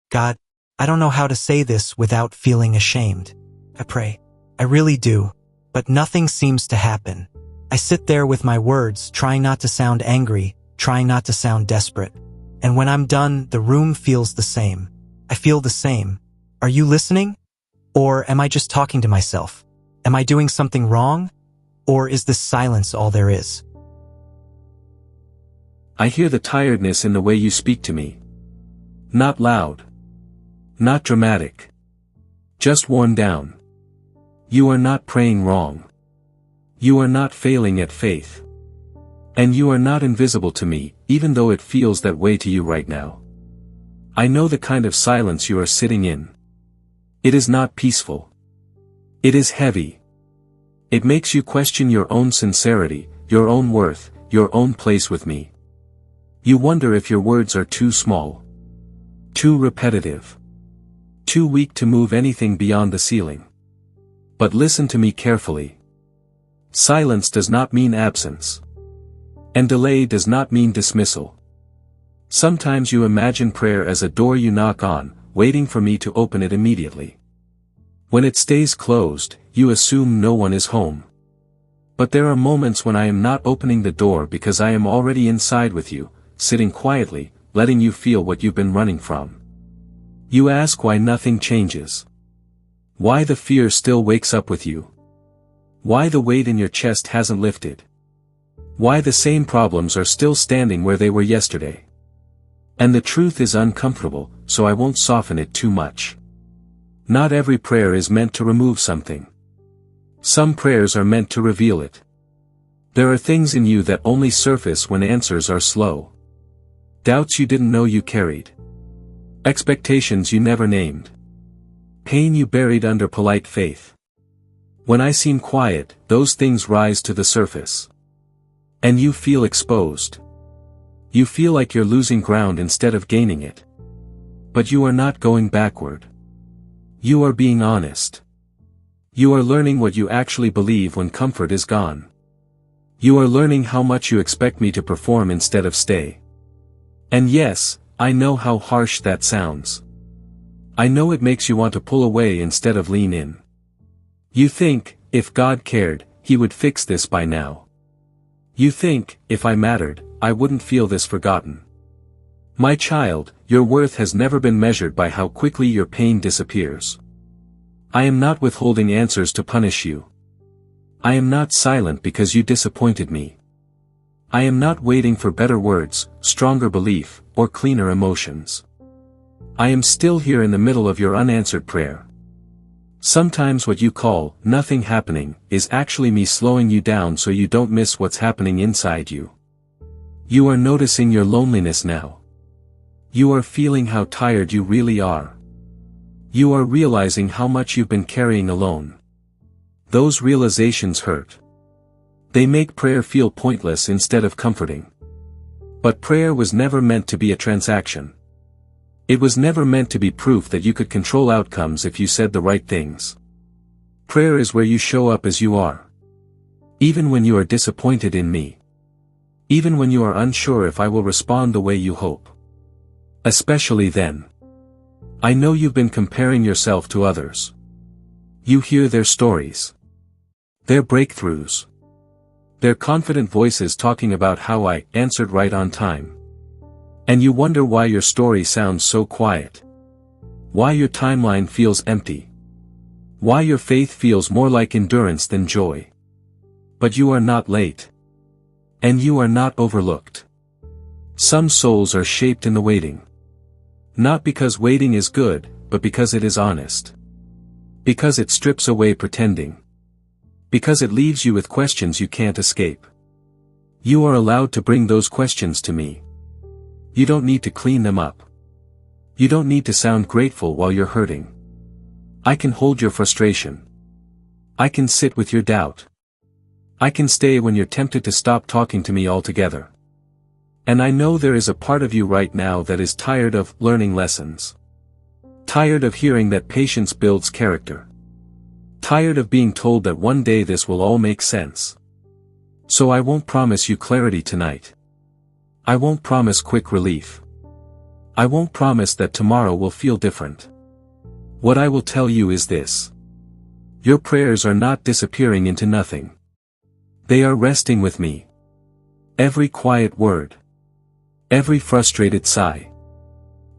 God, I don't know how to say this without feeling ashamed. I pray. I really do. But nothing seems to happen. I sit there with my words, trying not to sound angry, trying not to sound desperate. And when I'm done, the room feels the same. I feel the same. Are you listening? Or am I just talking to myself? Am I doing something wrong? Or is this silence all there is? I hear the tiredness in the way you speak to me. Not loud. Not dramatic. Just worn down. You are not praying wrong. You are not failing at faith. And you are not invisible to me, even though it feels that way to you right now. I know the kind of silence you are sitting in. It is not peaceful. It is heavy. It makes you question your own sincerity, your own worth, your own place with me. You wonder if your words are too small. Too repetitive. Too weak to move anything beyond the ceiling. But listen to me carefully. Silence does not mean absence. And delay does not mean dismissal. Sometimes you imagine prayer as a door you knock on, waiting for me to open it immediately. When it stays closed, you assume no one is home. But there are moments when I am not opening the door because I am already inside with you, sitting quietly, letting you feel what you've been running from. You ask why nothing changes. Why the fear still wakes up with you. Why the weight in your chest hasn't lifted. Why the same problems are still standing where they were yesterday. And the truth is uncomfortable, so I won't soften it too much. Not every prayer is meant to remove something. Some prayers are meant to reveal it. There are things in you that only surface when answers are slow. Doubts you didn't know you carried. Expectations you never named. Pain you buried under polite faith. When I seem quiet, those things rise to the surface. And you feel exposed. You feel like you're losing ground instead of gaining it. But you are not going backward. You are being honest. You are learning what you actually believe when comfort is gone. You are learning how much you expect me to perform instead of stay. And yes, I know how harsh that sounds. I know it makes you want to pull away instead of lean in. You think, if God cared, He would fix this by now. You think, if I mattered, I wouldn't feel this forgotten. My child, your worth has never been measured by how quickly your pain disappears. I am not withholding answers to punish you. I am not silent because you disappointed me. I am not waiting for better words, stronger belief, or cleaner emotions. I am still here in the middle of your unanswered prayer. Sometimes what you call nothing happening is actually me slowing you down so you don't miss what's happening inside you. You are noticing your loneliness now. You are feeling how tired you really are. You are realizing how much you've been carrying alone. Those realizations hurt. They make prayer feel pointless instead of comforting. But prayer was never meant to be a transaction. It was never meant to be proof that you could control outcomes if you said the right things. Prayer is where you show up as you are. Even when you are disappointed in me. Even when you are unsure if I will respond the way you hope. Especially then. I know you've been comparing yourself to others. You hear their stories. Their breakthroughs. Their confident voices talking about how I answered right on time. And you wonder why your story sounds so quiet. Why your timeline feels empty. Why your faith feels more like endurance than joy. But you are not late. And you are not overlooked. Some souls are shaped in the waiting. Not because waiting is good, but because it is honest. Because it strips away pretending. Because it leaves you with questions you can't escape. You are allowed to bring those questions to me. You don't need to clean them up. You don't need to sound grateful while you're hurting. I can hold your frustration. I can sit with your doubt. I can stay when you're tempted to stop talking to me altogether. And I know there is a part of you right now that is tired of learning lessons. Tired of hearing that patience builds character. Tired of being told that one day this will all make sense. So I won't promise you clarity tonight. I won't promise quick relief. I won't promise that tomorrow will feel different. What I will tell you is this. Your prayers are not disappearing into nothing. They are resting with me. Every quiet word. Every frustrated sigh.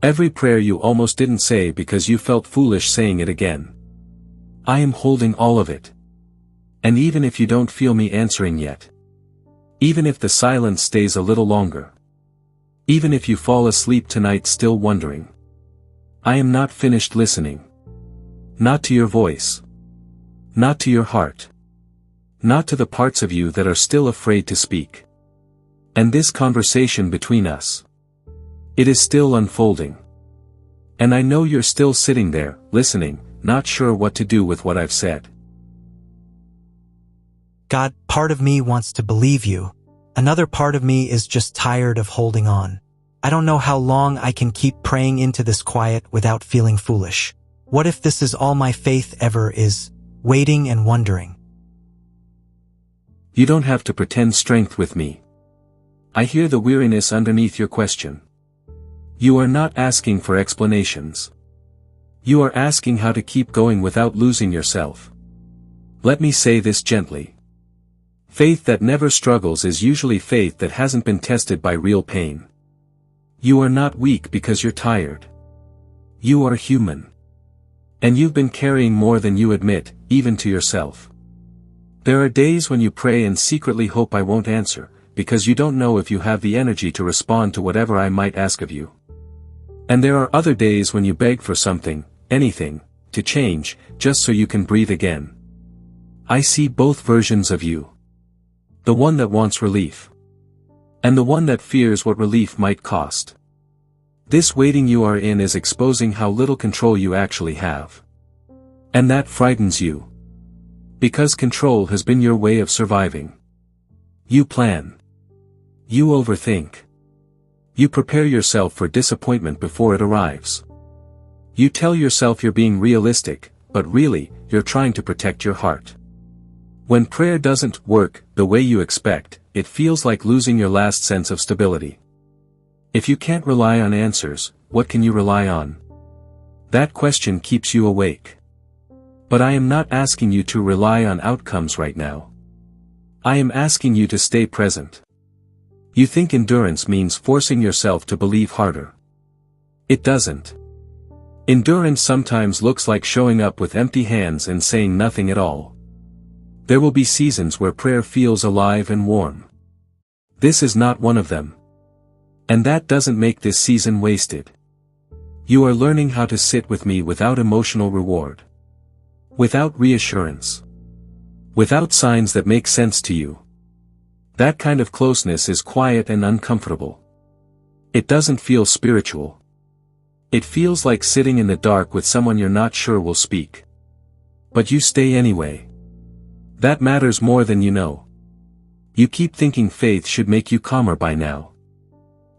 Every prayer you almost didn't say because you felt foolish saying it again. I am holding all of it. And even if you don't feel me answering yet. Even if the silence stays a little longer. Even if you fall asleep tonight still wondering. I am not finished listening. Not to your voice. Not to your heart. Not to the parts of you that are still afraid to speak. And this conversation between us. It is still unfolding. And I know you're still sitting there, listening, not sure what to do with what I've said. God, part of me wants to believe you. Another part of me is just tired of holding on. I don't know how long I can keep praying into this quiet without feeling foolish. What if this is all my faith ever is, waiting and wondering? You don't have to pretend strength with me. I hear the weariness underneath your question. You are not asking for explanations. You are asking how to keep going without losing yourself. Let me say this gently. Faith that never struggles is usually faith that hasn't been tested by real pain. You are not weak because you're tired. You are human. And you've been carrying more than you admit, even to yourself. There are days when you pray and secretly hope I won't answer, because you don't know if you have the energy to respond to whatever I might ask of you. And there are other days when you beg for something, anything, to change, just so you can breathe again. I see both versions of you. The one that wants relief. And the one that fears what relief might cost. This waiting you are in is exposing how little control you actually have. And that frightens you. Because control has been your way of surviving. You plan. You overthink. You prepare yourself for disappointment before it arrives. You tell yourself you're being realistic, but really, you're trying to protect your heart. When prayer doesn't work the way you expect, it feels like losing your last sense of stability. If you can't rely on answers, what can you rely on? That question keeps you awake. But I am not asking you to rely on outcomes right now. I am asking you to stay present. You think endurance means forcing yourself to believe harder. It doesn't. Endurance sometimes looks like showing up with empty hands and saying nothing at all. There will be seasons where prayer feels alive and warm. This is not one of them. And that doesn't make this season wasted. You are learning how to sit with me without emotional reward. Without reassurance. Without signs that make sense to you. That kind of closeness is quiet and uncomfortable. It doesn't feel spiritual. It feels like sitting in the dark with someone you're not sure will speak. But you stay anyway. That matters more than you know. You keep thinking faith should make you calmer by now.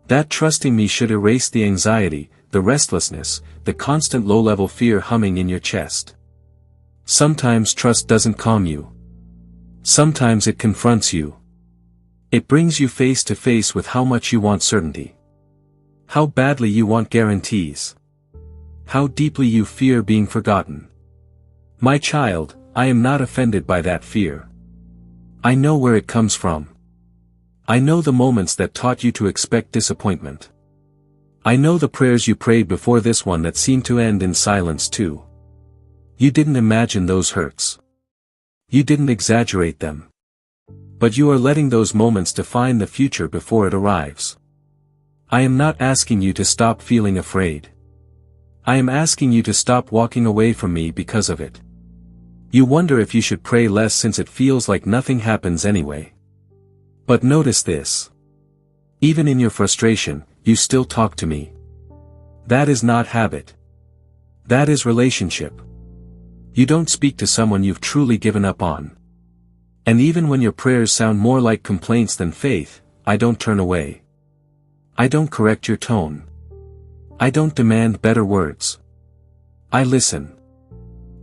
That trusting me should erase the anxiety, the restlessness, the constant low-level fear humming in your chest. Sometimes trust doesn't calm you. Sometimes it confronts you. It brings you face to face with how much you want certainty. How badly you want guarantees. How deeply you fear being forgotten. My child, I am not offended by that fear. I know where it comes from. I know the moments that taught you to expect disappointment. I know the prayers you prayed before this one that seemed to end in silence too. You didn't imagine those hurts. You didn't exaggerate them. But you are letting those moments define the future before it arrives. I am not asking you to stop feeling afraid. I am asking you to stop walking away from me because of it. You wonder if you should pray less since it feels like nothing happens anyway. But notice this. Even in your frustration, you still talk to me. That is not habit. That is relationship. You don't speak to someone you've truly given up on. And even when your prayers sound more like complaints than faith, I don't turn away. I don't correct your tone. I don't demand better words. I listen.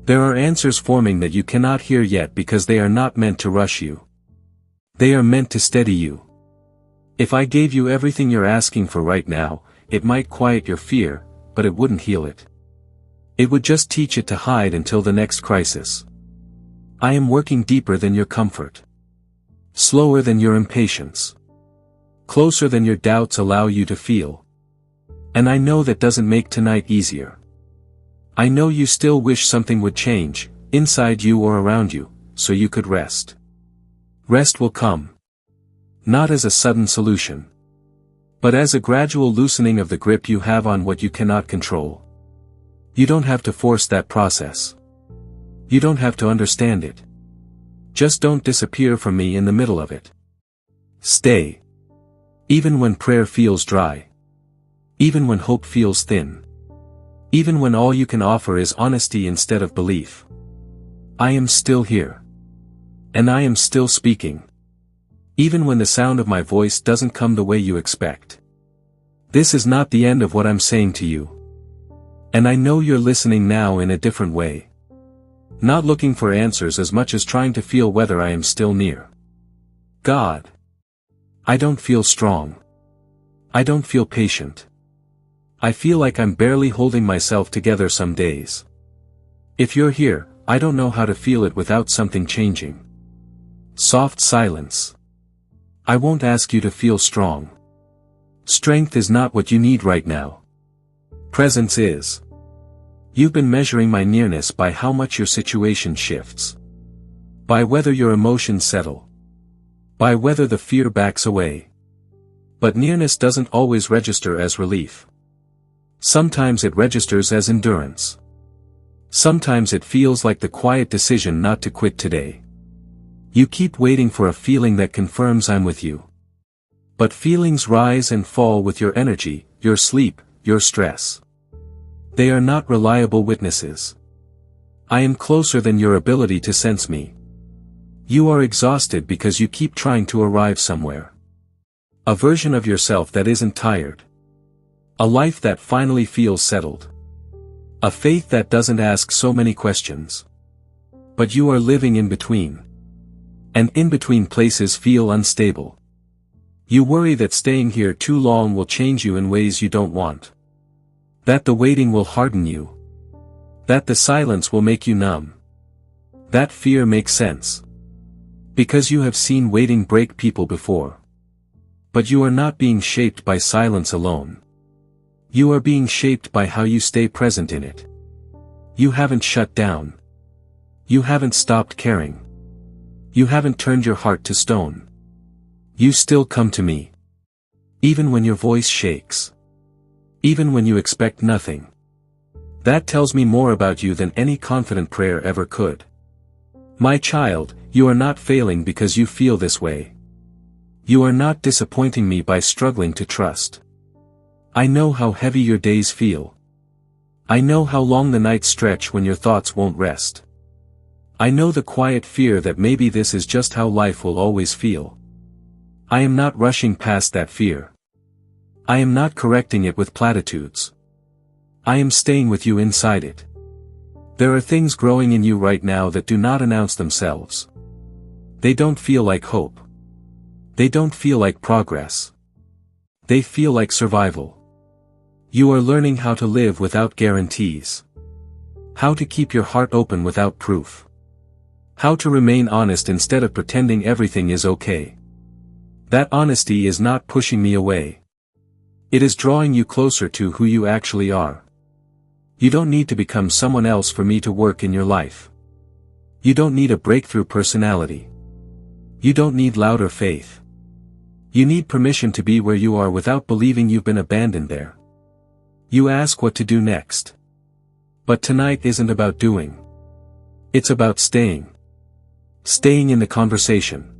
There are answers forming that you cannot hear yet because they are not meant to rush you. They are meant to steady you. If I gave you everything you're asking for right now, it might quiet your fear, but it wouldn't heal it. It would just teach it to hide until the next crisis. I am working deeper than your comfort. Slower than your impatience. Closer than your doubts allow you to feel. And I know that doesn't make tonight easier. I know you still wish something would change, inside you or around you, so you could rest. Rest will come. Not as a sudden solution, but as a gradual loosening of the grip you have on what you cannot control. You don't have to force that process. You don't have to understand it. Just don't disappear from me in the middle of it. Stay. Even when prayer feels dry. Even when hope feels thin. Even when all you can offer is honesty instead of belief. I am still here. And I am still speaking. Even when the sound of my voice doesn't come the way you expect. This is not the end of what I'm saying to you. And I know you're listening now in a different way. Not looking for answers as much as trying to feel whether I am still near. God. I don't feel strong. I don't feel patient. I feel like I'm barely holding myself together some days. If you're here, I don't know how to feel it without something changing. Soft silence. I won't ask you to feel strong. Strength is not what you need right now. Presence is. You've been measuring my nearness by how much your situation shifts. By whether your emotions settle. By whether the fear backs away. But nearness doesn't always register as relief. Sometimes it registers as endurance. Sometimes it feels like the quiet decision not to quit today. You keep waiting for a feeling that confirms I'm with you. But feelings rise and fall with your energy, your sleep, your stress. They are not reliable witnesses. I am closer than your ability to sense me. You are exhausted because you keep trying to arrive somewhere. A version of yourself that isn't tired. A life that finally feels settled. A faith that doesn't ask so many questions. But you are living in between. And in-between places feel unstable. You worry that staying here too long will change you in ways you don't want. That the waiting will harden you. That the silence will make you numb. That fear makes sense. Because you have seen waiting break people before. But you are not being shaped by silence alone. You are being shaped by how you stay present in it. You haven't shut down. You haven't stopped caring. You haven't turned your heart to stone. You still come to me. Even when your voice shakes. Even when you expect nothing. That tells me more about you than any confident prayer ever could. My child, you are not failing because you feel this way. You are not disappointing me by struggling to trust. I know how heavy your days feel. I know how long the nights stretch when your thoughts won't rest. I know the quiet fear that maybe this is just how life will always feel. I am not rushing past that fear. I am not correcting it with platitudes. I am staying with you inside it. There are things growing in you right now that do not announce themselves. They don't feel like hope. They don't feel like progress. They feel like survival. You are learning how to live without guarantees. How to keep your heart open without proof. How to remain honest instead of pretending everything is okay. That honesty is not pushing me away. It is drawing you closer to who you actually are. You don't need to become someone else for me to work in your life. You don't need a breakthrough personality. You don't need louder faith. You need permission to be where you are without believing you've been abandoned there. You ask what to do next. But tonight isn't about doing. It's about staying. Staying in the conversation.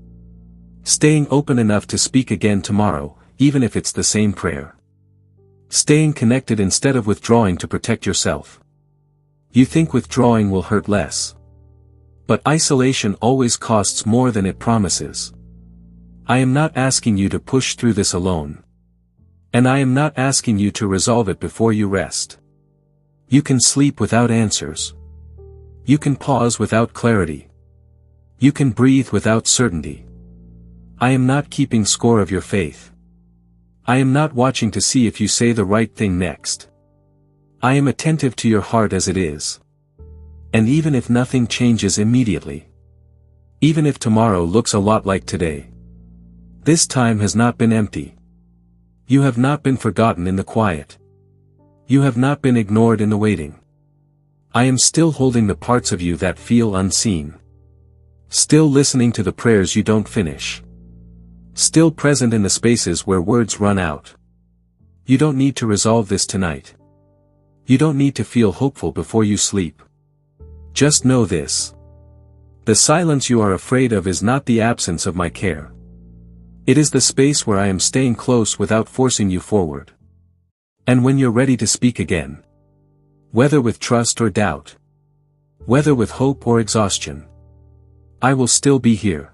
Staying open enough to speak again tomorrow, even if it's the same prayer. Staying connected instead of withdrawing to protect yourself. You think withdrawing will hurt less. But isolation always costs more than it promises. I am not asking you to push through this alone. And I am not asking you to resolve it before you rest. You can sleep without answers. You can pause without clarity. You can breathe without certainty. I am not keeping score of your faith. I am not watching to see if you say the right thing next. I am attentive to your heart as it is. And even if nothing changes immediately, even if tomorrow looks a lot like today, this time has not been empty. You have not been forgotten in the quiet. You have not been ignored in the waiting. I am still holding the parts of you that feel unseen. Still listening to the prayers you don't finish. Still present in the spaces where words run out. You don't need to resolve this tonight. You don't need to feel hopeful before you sleep. Just know this. The silence you are afraid of is not the absence of my care. It is the space where I am staying close without forcing you forward. And when you're ready to speak again, whether with trust or doubt, whether with hope or exhaustion, I will still be here.